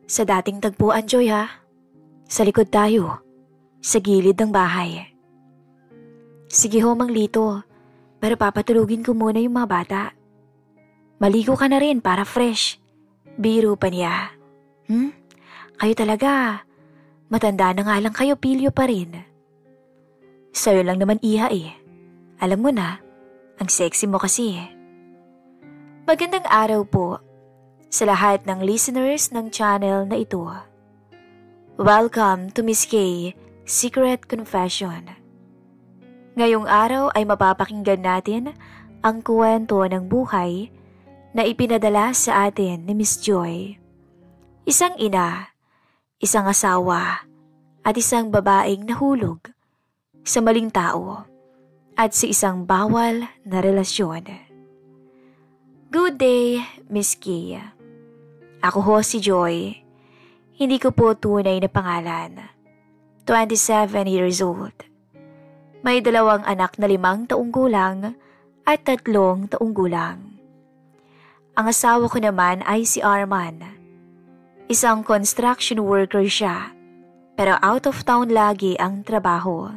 Sa dating tagpuan, Joy ha. Sa likod tayo. Sa gilid ng bahay. Sige ho, Mang Lito. Pero papatulugin ko muna yung mga bata. Maligo ka na rin para fresh. Biro pa niya. Kayo talaga. Matanda na nga lang kayo, pilyo pa rin. Sa'yo lang naman iha eh. Alam mo na, ang sexy mo kasi. Magandang araw po sa lahat ng listeners ng channel na ito. Welcome to Miss K Secret Confession. Ngayong araw ay mapapakinggan natin ang kwento ng buhay na ipinadala sa atin ni Miss Joy. Isang ina, isang asawa, at isang babaeng nahulog sa maling tao at sa isang bawal na relasyon. Good day, Miss K. Ako ho si Joy. Hindi ko po tunay na pangalan. 27 years old. May 2 anak na 5 taong gulang at 3 taong gulang. Ang asawa ko naman ay si Arman. Isang construction worker siya, pero out of town lagi ang trabaho.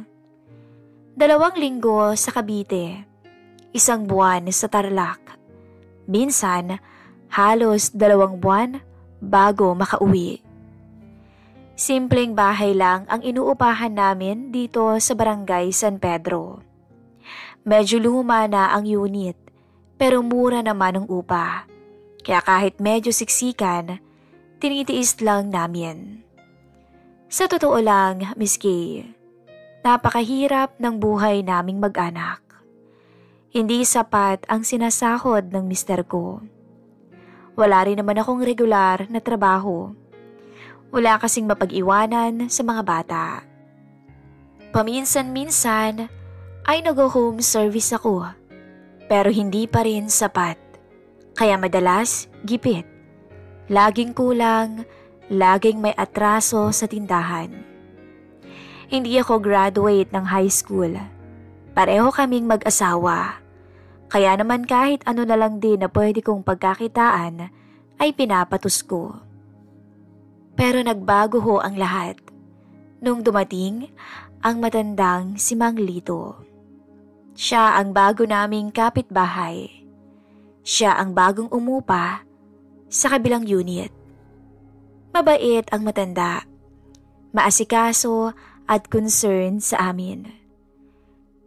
2 linggo sa Cavite, 1 buwan sa Tarlac. Minsan, halos 2 buwan bago makauwi. Simpleng bahay lang ang inuupahan namin dito sa Barangay San Pedro. Medyo luma na ang unit, pero mura naman ang upa. Kaya kahit medyo siksikan, tinitiis lang namin. Sa totoo lang, Miss K, napakahirap ng buhay naming mag-anak. Hindi sapat ang sinasahod ng mister ko. Wala rin naman akong regular na trabaho. Wala kasing mapag-iwanan sa mga bata. Paminsan-minsan ay nag-home service ako, pero hindi pa rin sapat. Kaya madalas gipit. Laging kulang, laging may atraso sa tindahan. Hindi ako graduate ng high school. Pareho kaming mag-asawa. Kaya naman kahit ano na lang din na pwede kong pagkakitaan ay pinapatos ko. Pero nagbago ho ang lahat nung dumating ang matandang si Mang Lito. Siya ang bago naming kapitbahay. Siya ang bagong umupa sa kabilang unit. Mabait ang matanda, maasikaso at concern sa amin.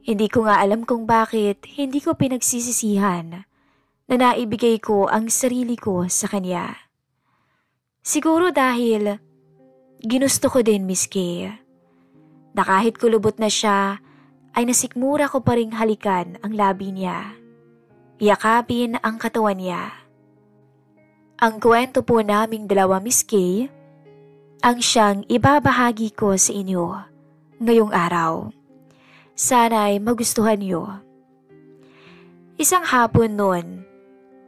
Hindi ko nga alam kung bakit hindi ko pinagsisisihan na naibigay ko ang sarili ko sa kanya. Siguro dahil ginusto ko din, Miss K, na kahit kulubot na siya ay nasikmura ko pa ring halikan ang labi niya, yakapin ang katawan niya. Ang kwento po naming 2, Miss K, ang siyang ibabahagi ko sa inyo ngayong araw. Sana'y magustuhan niyo. Isang hapon noon,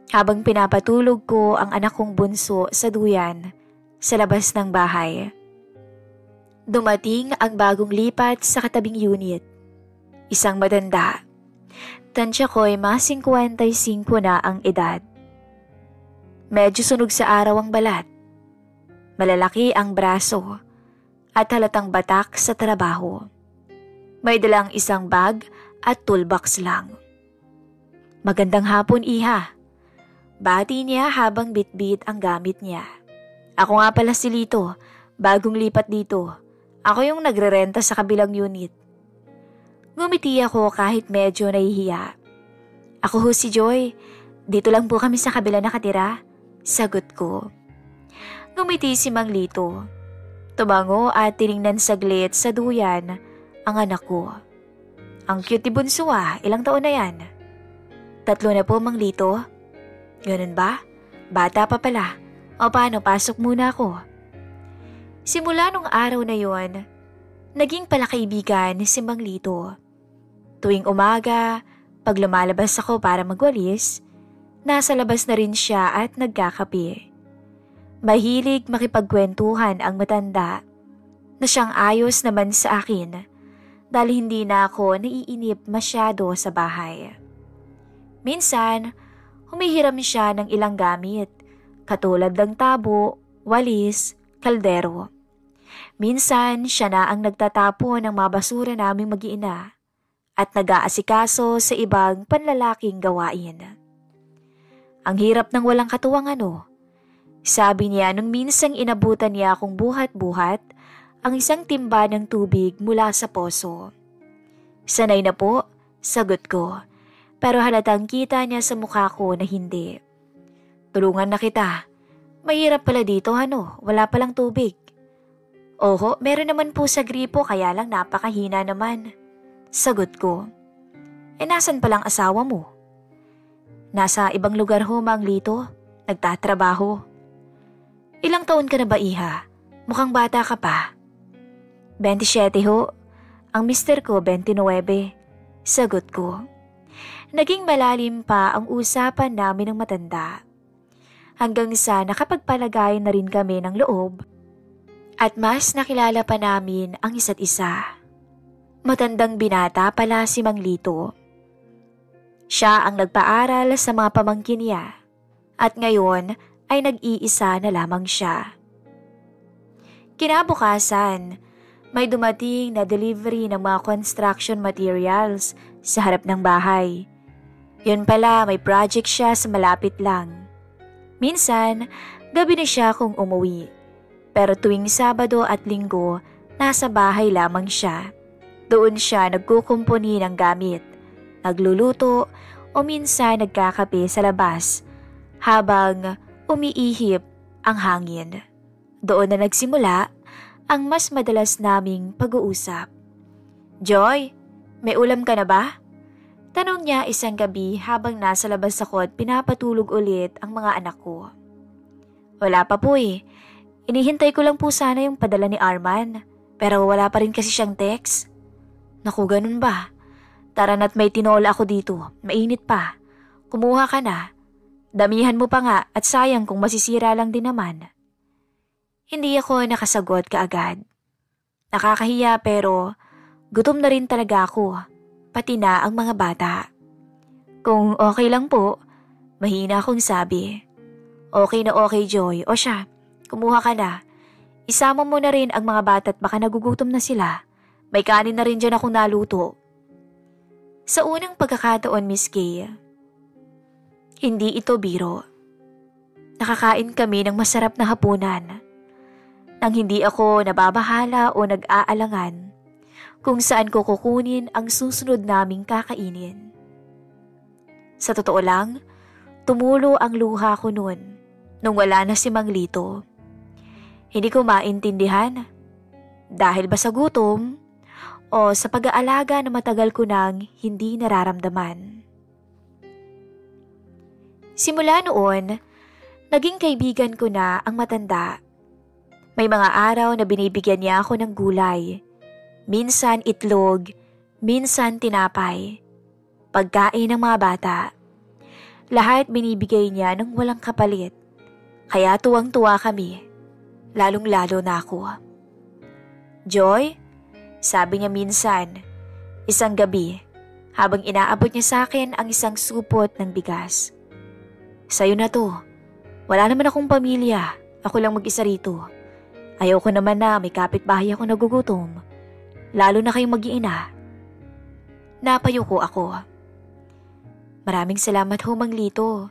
habang pinapatulog ko ang anak kong bunso sa duyan sa labas ng bahay, dumating ang bagong lipat sa katabing unit. Isang matanda. Tansya ko'y mga 55 na ang edad. Medyo sunog sa araw ang balat. Malalaki ang braso at halatang batak sa trabaho. May dalang isang bag at toolbox lang. Magandang hapon, iha. Bati niya habang bitbit ang gamit niya. Ako nga pala si Lito, bagong lipat dito. Ako yung nagrerenta sa kabilang unit. Ngumiti ako kahit medyo nahihiya. Ako ho si Joy, dito lang po kami sa kabila nakatira. Sagot ko. Ngumiti si Mang Lito. Tumango at tiningnan saglit sa duyan ang anak ko. Ang cute ni bunso ilang taon na yan? 3 na po, Mang Lito. Ganun ba? Bata pa pala. O paano, pasok muna ako. Simula nung araw na yon, naging palakaibigan si Mang Lito. Tuwing umaga, pag lumalabas ako para magwalis, nasa labas na rin siya at nagkakape. Mahilig makipagkwentuhan ang matanda na siyang ayos naman sa akin dahil hindi na ako naiinip masyado sa bahay. Minsan, humihiram siya ng ilang gamit, katulad ng tabo, walis, kaldero. Minsan siya na ang nagtatapon ng mga basura naming mag-iina at nag-aasikaso sa ibang panlalaking gawain. Ang hirap ng walang katuwang sabi niya nung minsang inabutan niya akong buhat-buhat ang isang timba ng tubig mula sa poso. Sanay na po, sagot ko, pero halatang kita niya sa mukha ko na hindi. Tulungan na kita. Mahirap pala dito wala palang tubig. Oho, meron naman po sa gripo kaya lang napakahina naman. Sagot ko. Nasan palang asawa mo? Nasa ibang lugar ho, Mang Lito. Nagtatrabaho. Ilang taon ka na ba, Iha? Mukhang bata ka pa. 27 ho. Ang mister ko 29. Sagot ko. Naging malalim pa ang usapan namin ng matanda. Hanggang sa nakapagpalagay na rin kami ng loob at mas nakilala pa namin ang isa't isa. Matandang binata pala si Mang Lito. Siya ang nagpaaral sa mga pamangkin niya at ngayon ay nag-iisa na lamang siya. Kinabukasan, may dumating na delivery ng mga construction materials sa harap ng bahay. Yun pala, may project siya sa malapit lang. Minsan, gabi na siya kung umuwi. Pero tuwing Sabado at Linggo, nasa bahay lamang siya. Doon siya nagkukumpuni ng gamit, nagluluto o minsan nagkakape sa labas habang umiihip ang hangin. Doon na nagsimula ang mas madalas naming pag-uusap. Joy, may ulam ka na ba? Tanong niya isang gabi habang nasa labas ako at pinapatulog ulit ang mga anak ko. Wala pa po Inihintay ko lang po sana yung padala ni Arman, pero wala pa rin kasi siyang text. Naku, ganun ba? Tara na't may tinola ako dito, mainit pa. Kumuha ka na. Damihan mo pa nga at sayang kung masisira lang din naman. Hindi ako nakasagot kaagad. Nakakahiya pero gutom na rin talaga ako, pati na ang mga bata. Kung okay lang po, mahina akong sabi. Okay na okay, Joy. O siya, kumuha ka na. Isama mo na rin ang mga bata at baka nagugutom na sila. May kanin na rin dyan akong naluto. Sa unang pagkakataon, Miss Kay, hindi ito biro. Nakakain kami ng masarap na hapunan. Nang hindi ako nababahala o nag-aalangan kung saan ko kukunin ang susunod naming kakainin. Sa totoo lang, tumulo ang luha ko noon nung wala na si Mang Lito. Hindi ko maintindihan dahil ba sa gutom o sa pag-aalaga na matagal ko nang hindi nararamdaman. Simula noon, naging kaibigan ko na ang matanda. May mga araw na binibigyan niya ako ng gulay. Minsan itlog, minsan tinapay. Pagkain ng mga bata. Lahat binibigay niya ng walang kapalit. Kaya tuwang-tuwa kami. Lalong-lalo na ako. Joy, sabi niya minsan, isang gabi, habang inaabot niya sa akin ang isang supot ng bigas. Sa'yo na to. Wala naman akong pamilya. Ako lang mag-isa rito. Ayaw ko naman na may kapitbahay ako nagugutom. Lalo na kayong mag-iina. Napayuko ako. Maraming salamat ho, Mang Lito.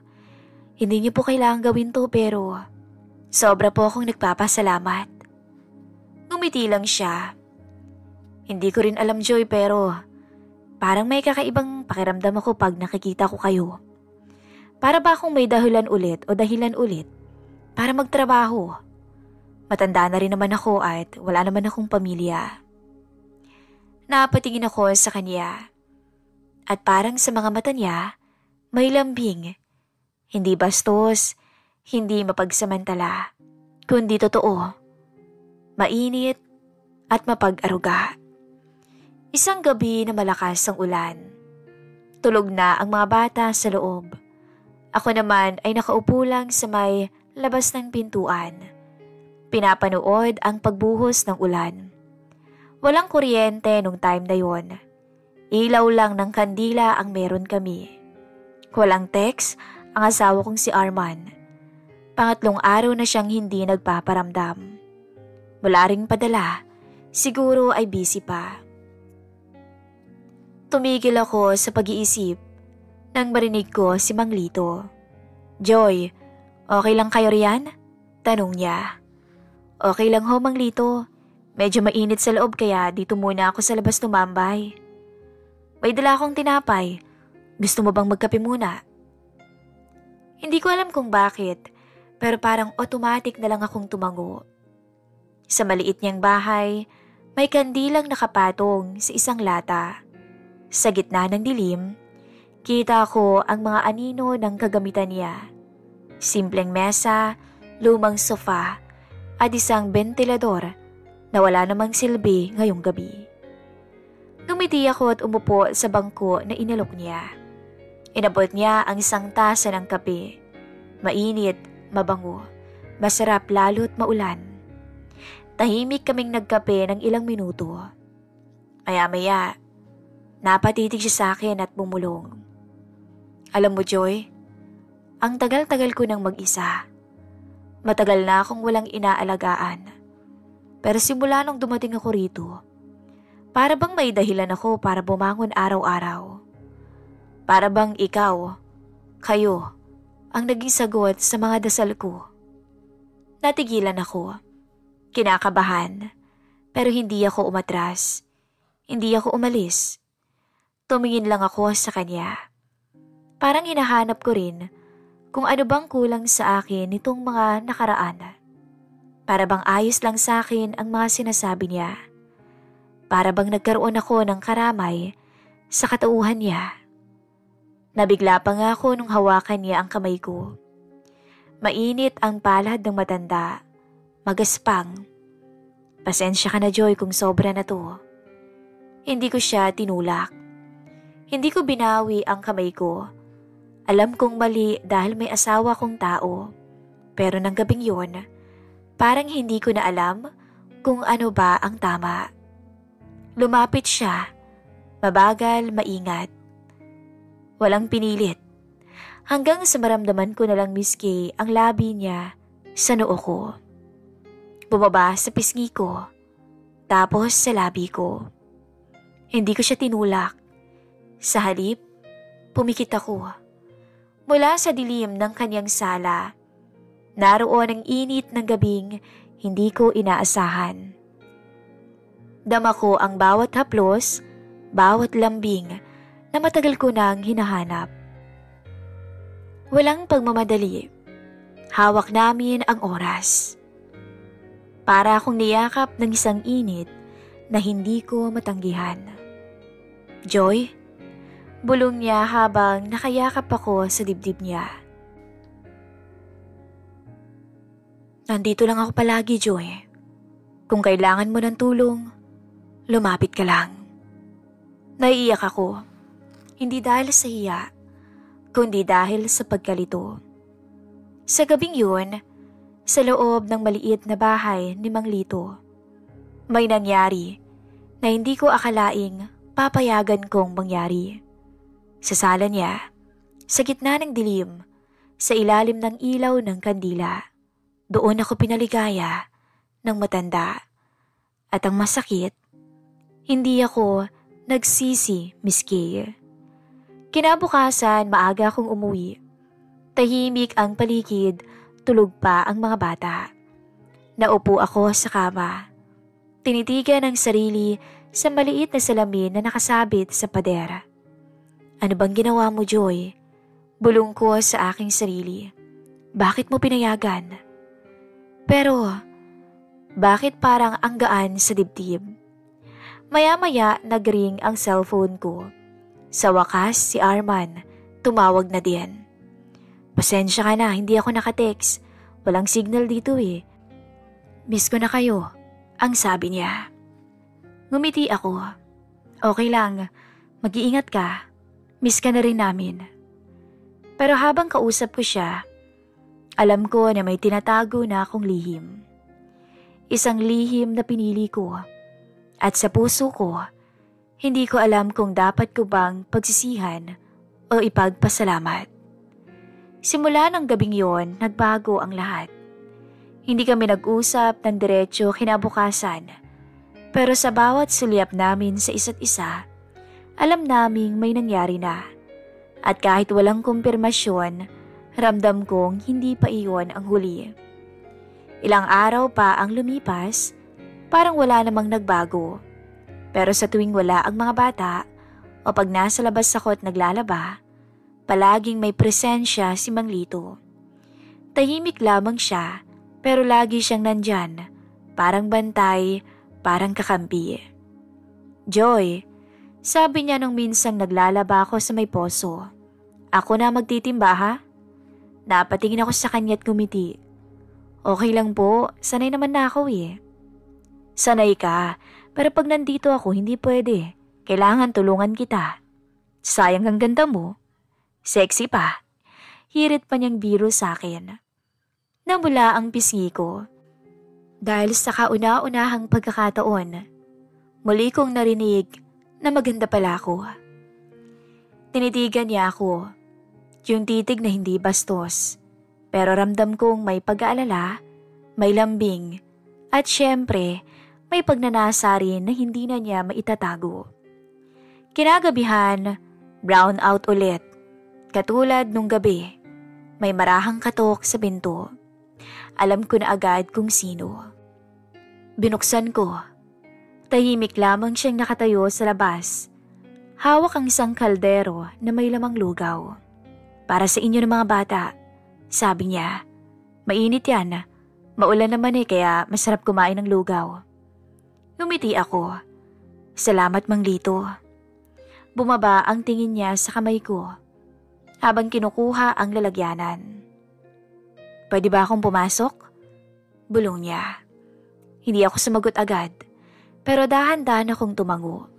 Hindi niyo po kailangan gawin to pero sobra po akong nagpapasalamat. Ngumiti lang siya. Hindi ko rin alam, Joy, pero parang may kakaibang pakiramdam ako pag nakikita ko kayo. Para ba akong may dahilan ulit para magtrabaho? Matanda na rin naman ako at wala naman akong pamilya. Napatingin ako sa kanya. At parang sa mga mata niya, may lambing. Hindi bastos, hindi mapagsamantala, kundi totoo. Mainit at mapag-aruga. Isang gabi na malakas ang ulan. Tulog na ang mga bata sa loob. Ako naman ay nakaupo lang sa may labas ng pintuan. Pinapanood ang pagbuhos ng ulan. Walang kuryente nung time na yon. Ilaw lang ng kandila ang meron kami. Walang text ang asawa kong si Arman. Pangatlong araw na siyang hindi nagpaparamdam. Wala ring padala. Siguro ay busy pa. Tumigil ako sa pag-iisip nang marinig ko si Mang Lito. "Joy, okay lang kayo riyan?" Tanong niya. "Okay lang ho, Mang Lito. Medyo mainit sa loob kaya dito muna ako sa labas tumambay. May dala akong tinapay. Gusto mo bang magkape muna?" Hindi ko alam kung bakit, pero parang automatic na lang akong tumango. Sa maliit niyang bahay, may kandilang nakapatong sa isang lata. Sa gitna ng dilim, kita ko ang mga anino ng kagamitan niya. Simpleng mesa, lumang sofa, at isang bentilador na wala namang silbi ngayong gabi. Ngumiti ako at umupo sa bangko na inalok niya. Inabot niya ang isang tasa ng kape. Mainit, mabango, masarap lalo't maulan. Tahimik kaming nagkape ng ilang minuto. Maya-maya, napatitig siya sa akin at bumulong. "Alam mo, Joy, ang tagal-tagal ko nang mag-isa. Matagal na akong walang inaalagaan. Pero simula nung dumating ako rito, para bang may dahilan ako para bumangon araw-araw. Para bang ikaw, kayo, ang naging sagot sa mga dasal ko." Natigilan ako. Kinakabahan, pero hindi ako umatras. Hindi ako umalis. Tumingin lang ako sa kanya. Parang hinahanap ko rin kung ano bang kulang sa akin nitong mga nakaraan. Para bang ayos lang sa akin ang mga sinasabi niya. Para bang nagkaroon ako ng karamay sa katauhan niya. Nabigla pa nga ako nung hawakan niya ang kamay ko. Mainit ang palad ng matanda. Magaspang. "Pasensya ka na, Joy, kung sobra na to." Hindi ko siya tinulak. Hindi ko binawi ang kamay ko. Alam kong mali dahil may asawa kong tao. Pero nang gabing yun, parang hindi ko na alam kung ano ba ang tama. Lumapit siya. Mabagal, maingat. Walang pinilit. Hanggang sa maramdaman ko na lang miski ang labi niya sa noo ko. Bumaba sa pisngi ko. Tapos sa labi ko. Hindi ko siya tinulak. Sa halip, pumikit ako. Mula sa dilim ng kanyang sala, naroon ang init ng gabing hindi ko inaasahan. Dama ko ang bawat haplos, bawat lambing na matagal ko nang hinahanap. Walang pagmamadali. Hawak namin ang oras. Para akong niyakap ng isang init na hindi ko matanggihan. "Joy?" Bulong niya habang nakayakap ako sa dibdib niya. "Nandito lang ako palagi, Joy. Kung kailangan mo ng tulong, lumapit ka lang." Naiiyak ako. Hindi dahil sa hiya, kundi dahil sa pagkalito. Sa gabing yun, sa loob ng maliit na bahay ni Mang Lito, may nangyari na hindi ko akalaing papayagan kong mangyari. Sa sala niya, sa gitna ng dilim, sa ilalim ng ilaw ng kandila, doon ako pinaligaya ng matanda. At ang masakit, hindi ako nagsisi miski. Kinabukasan, maaga akong umuwi. Tahimik ang paligid, tulog pa ang mga bata. Naupo ako sa kama. Tinitigan ang sarili sa maliit na salamin na nakasabit sa pader. "Ano bang ginawa mo, Joy?" Bulong ko sa aking sarili. "Bakit mo pinayagan?" Pero, bakit parang ang gaan sa dibdib? Maya-maya nagring ang cellphone ko. Sa wakas si Arman, tumawag na din. "Pasensya ka na, hindi ako nakatext. Walang signal dito eh. Miss ko na kayo," ang sabi niya. Ngumiti ako. "Okay lang, mag-iingat ka. Miss ka na rin namin." Pero habang kausap ko siya, alam ko na may tinatago na akong lihim. Isang lihim na pinili ko. At sa puso ko, hindi ko alam kung dapat ko bang pagsisihan o ipagpasalamat. Simula ng gabing yon, nagbago ang lahat. Hindi kami nag-usap ng diretso kinabukasan. Pero sa bawat sulyap namin sa isa't isa, alam naming may nangyari na. At kahit walang kumpirmasyon, ramdam kong hindi pa iyon ang huli. Ilang araw pa ang lumipas, parang wala namang nagbago. Pero sa tuwing wala ang mga bata o pag nasa labas ako at naglalaba, palaging may presensya si Mang Lito. Tahimik lamang siya pero lagi siyang nandyan, parang bantay, parang kakampi. Joy, sabi niya nung minsang naglalaba ako sa may poso. Ako na magtitimba ha? Napatingin ako sa kanya at ngumiti. Okay lang po, sanay naman na ako eh. Sanay ka, pero pag nandito ako hindi pwede. Kailangan tulungan kita. Sayang ang ganda mo. Sexy pa. Hirit pa niyang biro sa akin. Namula ang pisngi ko. Dahil sa kauna-unahang pagkakataon, muli kong narinig na maganda pala ako. Tinitigan niya ako. Yung titig na hindi bastos. Pero ramdam kong may pag-aalala, may lambing, at syempre, may pagnanasa rin na hindi na niya maitatago. Kinagabihan, brown out ulit. Katulad nung gabi, may marahang katok sa pinto. Alam ko na agad kung sino. Binuksan ko. Tahimik lamang siyang nakatayo sa labas. Hawak ang isang kaldero na may lamang lugaw. Para sa inyo ng mga bata, sabi niya. Mainit yan. Maulan naman kaya masarap kumain ng lugaw. Ngumiti ako. Salamat Mang Lito. Bumaba ang tingin niya sa kamay ko habang kinukuha ang lalagyanan. Pwede ba akong pumasok? Bulong niya. Hindi ako sumagot agad, pero dahan-dahan akong tumango.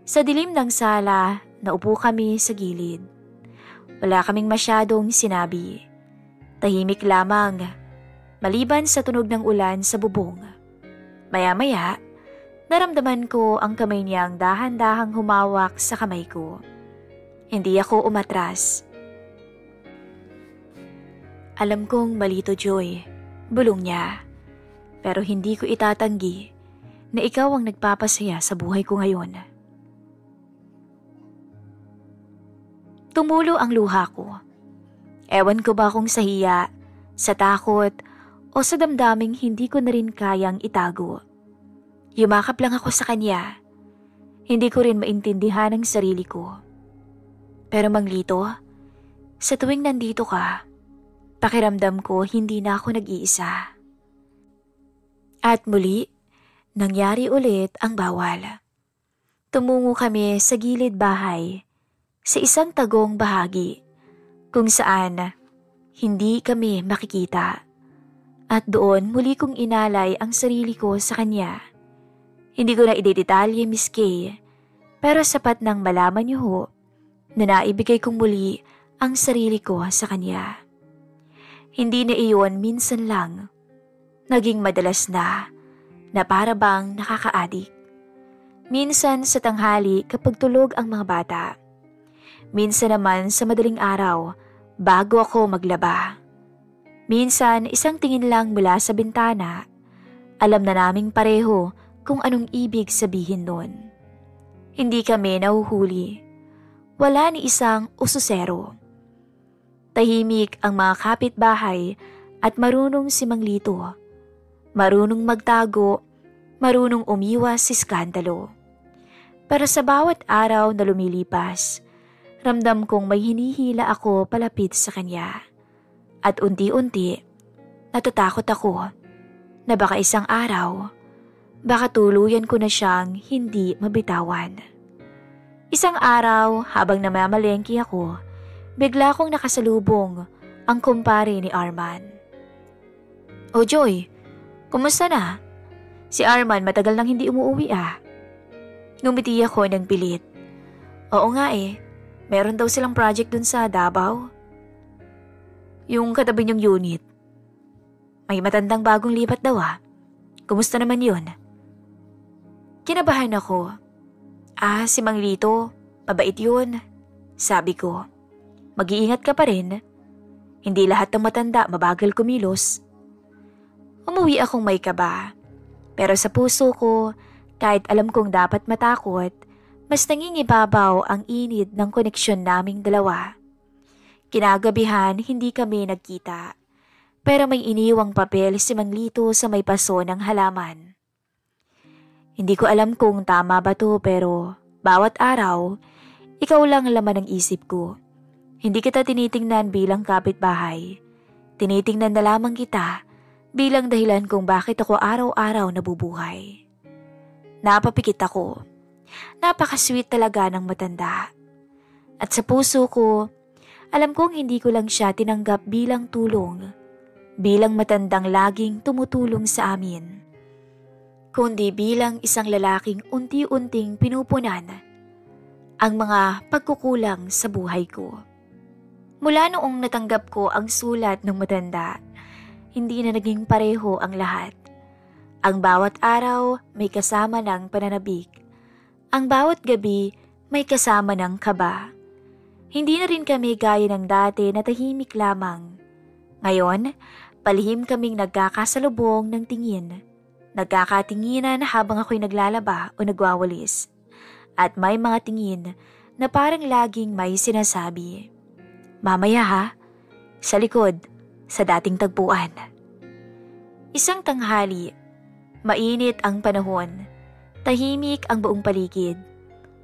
Sa dilim ng sala, naupo kami sa gilid. Wala kaming masyadong sinabi. Tahimik lamang, maliban sa tunog ng ulan sa bubong. Maya-maya, naramdaman ko ang kamay niyang dahan-dahang humawak sa kamay ko. Hindi ako umatras. Alam kong mali to, Joy, bulong niya. Pero hindi ko itatanggi na ikaw ang nagpapasaya sa buhay ko ngayon. Tumulo ang luha ko. Ewan ko ba kung sa hiya, sa takot, o sa damdaming hindi ko na rin kayang itago. Yumakap lang ako sa kanya. Hindi ko rin maintindihan ang sarili ko. Pero Mang Lito, sa tuwing nandito ka, pakiramdam ko hindi na ako nag-iisa. At muli, nangyari ulit ang bawal. Tumungo kami sa gilid bahay, sa isang tagong bahagi, kung saan hindi kami makikita. At doon muli kong inalay ang sarili ko sa kanya. Hindi ko na idedetalye, Miss Kay, pero sapat nang malaman niyo ho na naibigay kong muli ang sarili ko sa kanya. Hindi na iyon minsan lang. Naging madalas na para bang nakakaadik. Minsan sa tanghali kapag tulog ang mga bata. Minsan naman sa madaling araw bago ako maglaba. Minsan isang tingin lang mula sa bintana. Alam na naming pareho kung anong ibig sabihin nun. Hindi kami nahuhuli. Wala ni isang ususero. Tahimik ang mga kapitbahay at marunong si Mang Lito. Marunong magtago, marunong umiwas sa iskandalo. Pero sa bawat araw na lumilipas, ramdam kong may hinihila ako palapit sa kanya. At unti-unti, natatakot ako na baka isang araw, baka tuluyan ko na siyang hindi mabitawan. Isang araw, habang namamalengke ako, bigla kong nakasalubong ang kumpare ni Arman. O Joy, kumusta na? Si Arman matagal nang hindi umuwi ah. Ngumiti ako ng pilit. Oo nga meron daw silang project dun sa Davao. Yung katabi niyong unit. May matandang bagong lipat daw ah. Kumusta naman yun? Kinabahan ako. Si Mang Lito, mabait yun. Sabi ko, mag-iingat ka pa rin. Hindi lahat ng matanda mabagal kumilos. Umuwi akong may kaba. Pero sa puso ko, kahit alam kong dapat matakot, mas nangingibabaw ang init ng koneksyon naming dalawa. Kinagabihan, hindi kami nagkita. Pero may iniwang papel si Mang Lito sa may paso ng halaman. Hindi ko alam kung tama ba to pero bawat araw, ikaw lang ang laman ng isip ko. Hindi kita tinitingnan bilang kapitbahay. Tinitingnan na lamang kita bilang dahilan kung bakit ako araw-araw nabubuhay. Napapikit ako. Napaka-sweet talaga ng matanda. At sa puso ko, alam kong hindi ko lang siya tinanggap bilang tulong, bilang matandang laging tumutulong sa amin, kundi bilang isang lalaking unti-unting pinupunan ang mga pagkukulang sa buhay ko. Mula noong natanggap ko ang sulat ng matanda, hindi na naging pareho ang lahat. Ang bawat araw may kasama ng pananabik. Ang bawat gabi may kasama ng kaba. Hindi na rin kami gaya ng dati na tahimik lamang. Ngayon, palihim kaming nagkakasalubong ng tingin. Nagkakatinginan habang ako'y naglalaba o nagwawalis. At may mga tingin na parang laging may sinasabi. Mamaya ha, sa likod, sa dating tagpuan. Isang tanghali, mainit ang panahon. Tahimik ang buong paligid.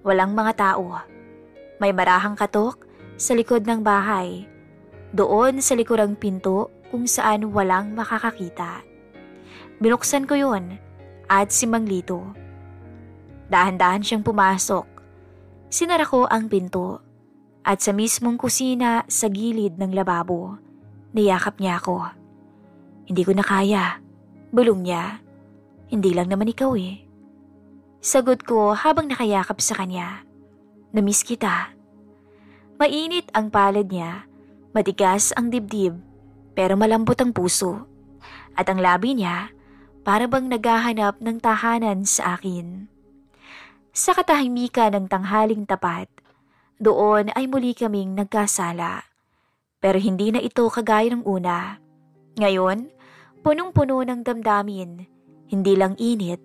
Walang mga tao. May marahang katok sa likod ng bahay. Doon sa likurang pinto kung saan walang makakakita. Binuksan ko yun at si Mang Lito. Dahan-dahan siyang pumasok. Sinara ko ang pinto at sa mismong kusina sa gilid ng lababo, niyakap niya ako. Hindi ko na kaya. Bulong niya. Hindi lang naman ikaw eh. Sagot ko habang nakayakap sa kanya. Namiss kita. Mainit ang palad niya, matigas ang dibdib, pero malambot ang puso. At ang labi niya, para bang naghahanap ng tahanan sa akin. Sa katahimikan ng tanghaling tapat, doon ay muli kaming nagkasala. Pero hindi na ito kagaya ng una. Ngayon, punong-puno ng damdamin, hindi lang init,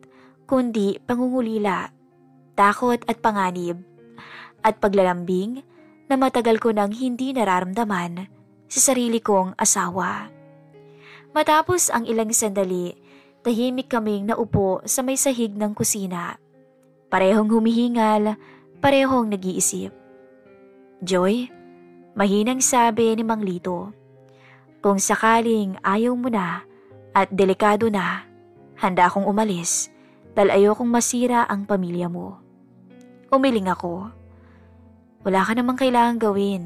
kundi pangungulila, takot at panganib, at paglalambing na matagal ko nang hindi nararamdaman sa sarili kong asawa. Matapos ang ilang sandali, tahimik kaming naupo sa may sahig ng kusina. Parehong humihingal, parehong nag-iisip. Joy, mahinang sabi ni Mang Lito, kung sakaling ayaw mo na at delikado na, handa akong umalis dahil ayokong masira ang pamilya mo. Umiling ako. Wala ka namang kailangang gawin.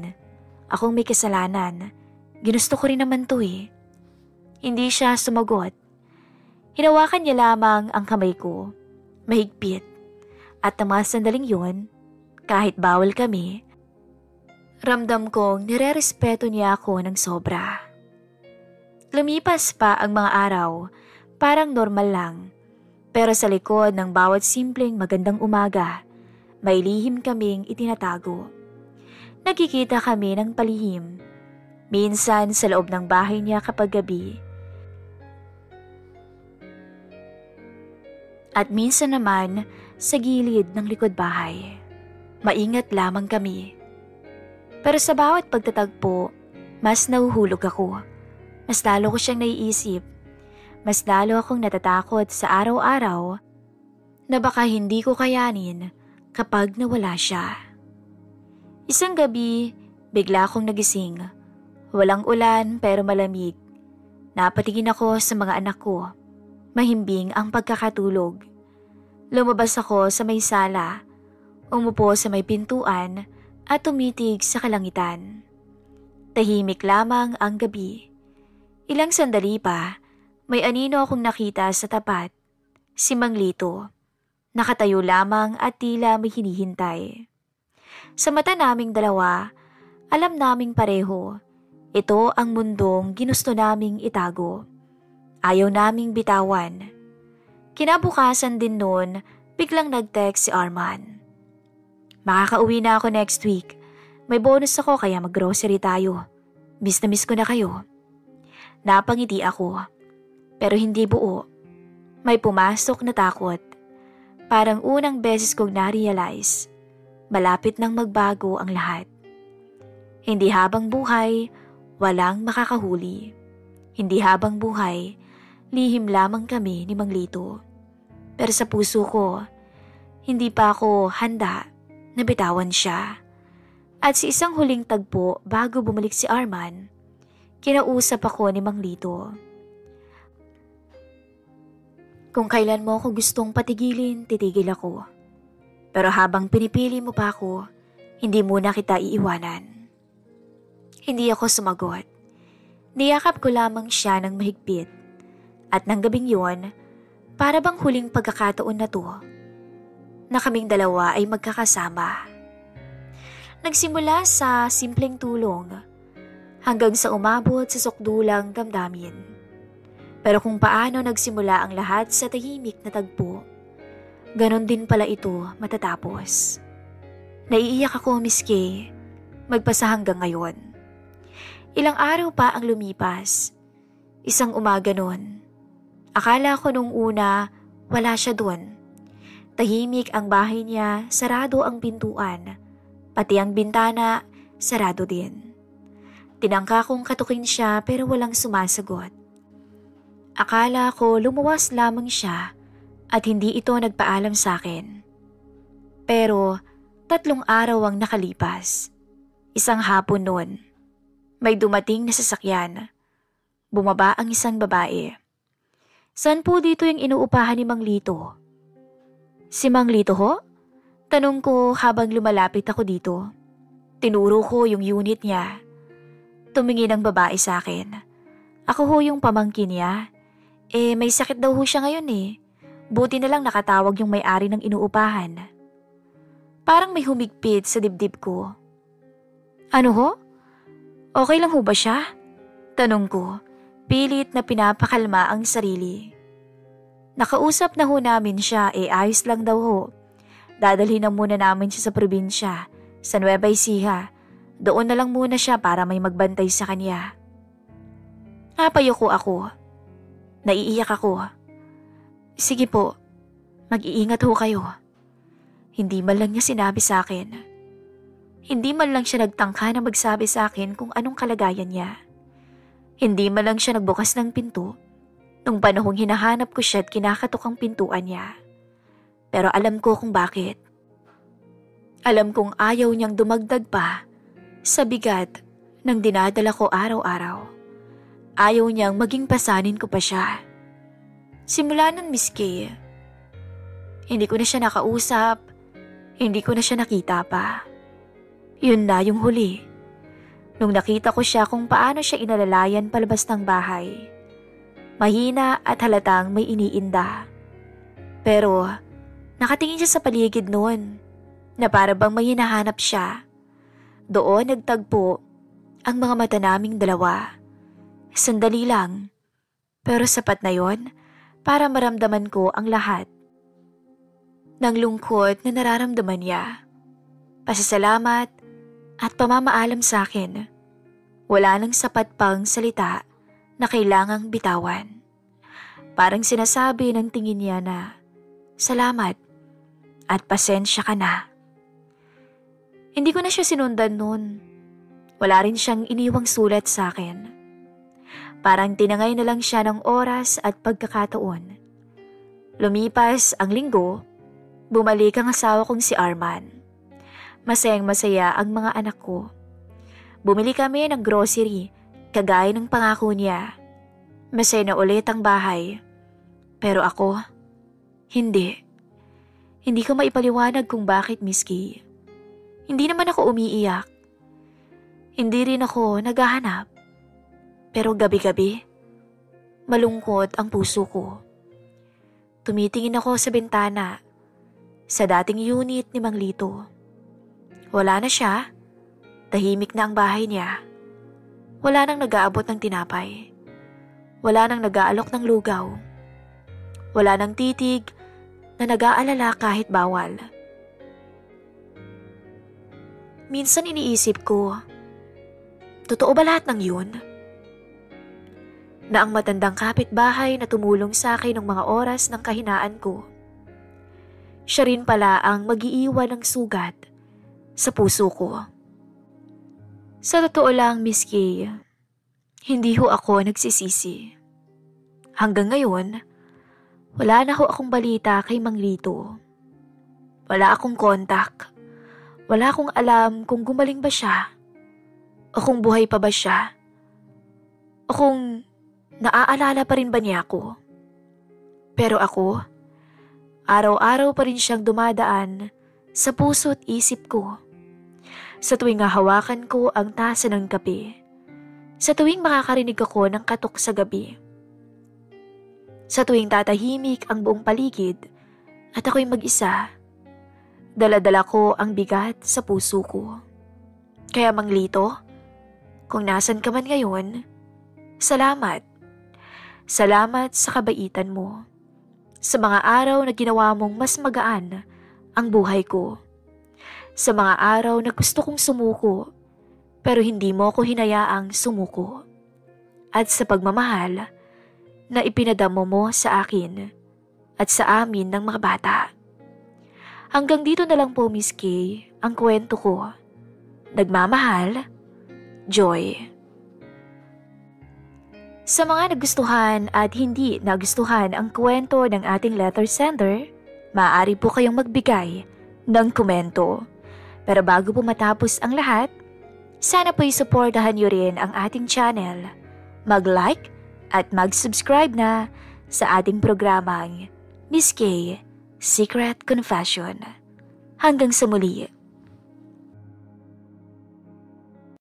Akong may kasalanan. Ginusto ko rin naman to eh. Hindi siya sumagot. Hinawakan niya lamang ang kamay ko. Mahigpit. At ang mga sandaling yun, kahit bawal kami, ramdam kong nire-respeto niya ako ng sobra. Lumipas pa ang mga araw, parang normal lang. Pero sa likod ng bawat simpleng magandang umaga, may lihim kaming itinatago. Nagkikita kami ng palihim. Minsan sa loob ng bahay niya kapag gabi. At minsan naman sa gilid ng likod bahay. Maingat lamang kami. Pero sa bawat pagtatagpo, mas nahuhulog ako. Mas lalo ko siyang naiisip. Mas lalo akong natatakot sa araw-araw na baka hindi ko kayanin kapag nawala siya. Isang gabi, bigla akong nagising. Walang ulan pero malamig. Napatingin ako sa mga anak ko. Mahimbing ang pagkakatulog. Lumabas ako sa may sala, umupo sa may pintuan at tumitig sa kalangitan. Tahimik lamang ang gabi. Ilang sandali pa, may anino akong nakita sa tapat. Si Mang Lito. Nakatayo lamang at tila may hinihintay. Sa mata naming dalawa, alam naming pareho. Ito ang mundong ginusto naming itago. Ayaw naming bitawan. Kinabukasan din noon, biglang nag-text si Arman. Makakauwi na ako next week. May bonus ako kaya mag-grocery tayo. Miss na miss ko na kayo. Napangiti ako. Pero hindi buo. May pumasok na takot. Parang unang beses kong na-realize, malapit nang magbago ang lahat. Hindi habang buhay, walang makakahuli. Hindi habang buhay, lihim lamang kami ni Mang Lito. Pero sa puso ko, hindi pa ako handa na bitawan siya. At sa isang huling tagpo bago bumalik si Arman, kinausap ako ni Mang Lito. Kung kailan mo ako gustong patigilin, titigil ako. Pero habang pinipili mo pa ako, hindi muna kita iiwanan. Hindi ako sumagot. Niyakap ko lamang siya ng mahigpit. At nang gabing yon, para bang huling pagkakataon na to, na kaming dalawa ay magkakasama. Nagsimula sa simpleng tulong, hanggang sa umabot sa sukdulang damdamin. Pero kung paano nagsimula ang lahat sa tahimik na tagpo, ganon din pala ito matatapos. Naiiyak ako, Miss Kay, magpasa hanggang ngayon. Ilang araw pa ang lumipas. Isang umaga nun. Akala ko nung una, wala siya dun. Tahimik ang bahay niya, sarado ang pintuan. Pati ang bintana, sarado din. Tinangka kong katukin siya pero walang sumasagot. Akala ko lumuwas lamang siya at hindi ito nagpaalam sa akin. Pero 3 araw ang nakalipas. Isang hapon nun. May dumating na sasakyan. Bumaba ang isang babae. Saan po dito yung inuupahan ni Mang Lito? Si Mang Lito ho? Tanong ko habang lumalapit ako dito. Tinuro ko yung unit niya. Tumingin ang babae sa akin. Ako ho yung pamangkin niya. May sakit daw ho siya ngayon eh. Buti na lang nakatawag yung may-ari ng inuupahan. Parang may humigpit sa dibdib ko. Ano ho? Okay lang ho ba siya? Tanong ko, pilit na pinapakalma ang sarili. Nakausap na ho namin siya, ayos lang daw ho. Dadalhin na muna namin siya sa probinsya, sa Nueva Ecija. Doon na lang muna siya para may magbantay sa kanya. Napayoko ako. Naiiyak ako. Sige po, mag-iingat ho kayo. Hindi man lang niya sinabi sa akin. Hindi man lang siya nagtangka na magsabi sa akin kung anong kalagayan niya. Hindi man lang siya nagbukas ng pinto nung panahong hinahanap ko siya at kinakatok ang pintuan niya. Pero alam ko kung bakit. Alam kong ayaw niyang dumagdag pa sa bigat ng dinadala ko araw-araw. Ayaw niyang maging pasanin ko pa siya. Simula nun, Miss Kay, hindi ko na siya nakausap, hindi ko na siya nakita pa. Yun na yung huli. Nung nakita ko siya kung paano siya inalalayan palabas ng bahay. Mahina at halatang may iniinda. Pero nakatingin siya sa paligid noon na para bang may hinahanap siya. Doon nagtagpo ang mga mata naming dalawa. Sandali lang. Pero sapat na yon para maramdaman ko ang lahat ng lungkot na nararamdaman niya. Pasasalamat at pamamaalam sa akin. Wala nang sapat pang salita na kailangang bitawan. Parang sinasabi ng tingin niya na, salamat at pasensya ka na. Hindi ko na siya sinundan noon. Wala rin siyang iniwang sulat sa akin. Parang tinangay na lang siya ng oras at pagkakataon. Lumipas ang linggo, bumalik ang asawa kong si Arman. Masayang-masaya ang mga anak ko. Bumili kami ng grocery, kagaya ng pangako niya. Masaya na ulit ang bahay. Pero ako, hindi. Hindi ko maipaliwanag kung bakit, Miss Kay. Hindi naman ako umiiyak. Hindi rin ako naghahanap. Pero gabi-gabi, malungkot ang puso ko. Tumitingin ako sa bintana, sa dating unit ni Mang Lito. Wala na siya. Tahimik na ang bahay niya. Wala nang nag-aabot ng tinapay. Wala nang nag-aalok ng lugaw. Wala nang titig na nag-aalala kahit bawal. Minsan iniisip ko, totoo ba lahat ng yun? na ang matandang kapitbahay na tumulong sa akin ng mga oras ng kahinaan ko. Siya rin pala ang mag-iiwan ng sugat sa puso ko. Sa totoo lang, Miss Kay, hindi ho ako nagsisisi. Hanggang ngayon, wala na ho akong balita kay Mang Lito. Wala akong kontak. Wala akong alam kung gumaling ba siya o kung buhay pa ba siya o kung naaalala pa rin ba niya ako. Pero ako, araw-araw pa rin siyang dumadaan sa puso't isip ko. Sa tuwing hahawakan ko ang tasa ng kape, sa tuwing makakarinig ako ng katok sa gabi, sa tuwing tatahimik ang buong paligid at ako'y mag-isa, dala-dala ko ang bigat sa puso ko. Kaya Mang Lito, kung nasan ka man ngayon, salamat. Salamat sa kabaitan mo. Sa mga araw na ginawa mong mas magaan ang buhay ko. Sa mga araw na gusto kong sumuko, pero hindi mo ko hinayaang sumuko. At sa pagmamahal na ipinadamo mo sa akin at sa amin ng mga bata. Hanggang dito na lang po, Miss Kay, ang kwento ko. Nagmamahal, Joy. Sa mga nagustuhan at hindi nagustuhan ang kwento ng ating letter sender, maaari po kayong magbigay ng komento. Pero bago po matapos ang lahat, sana po'y suportahan niyo rin ang ating channel. Mag-like at mag-subscribe na sa ating programang Miss Kay Secret Confession. Hanggang sa muli.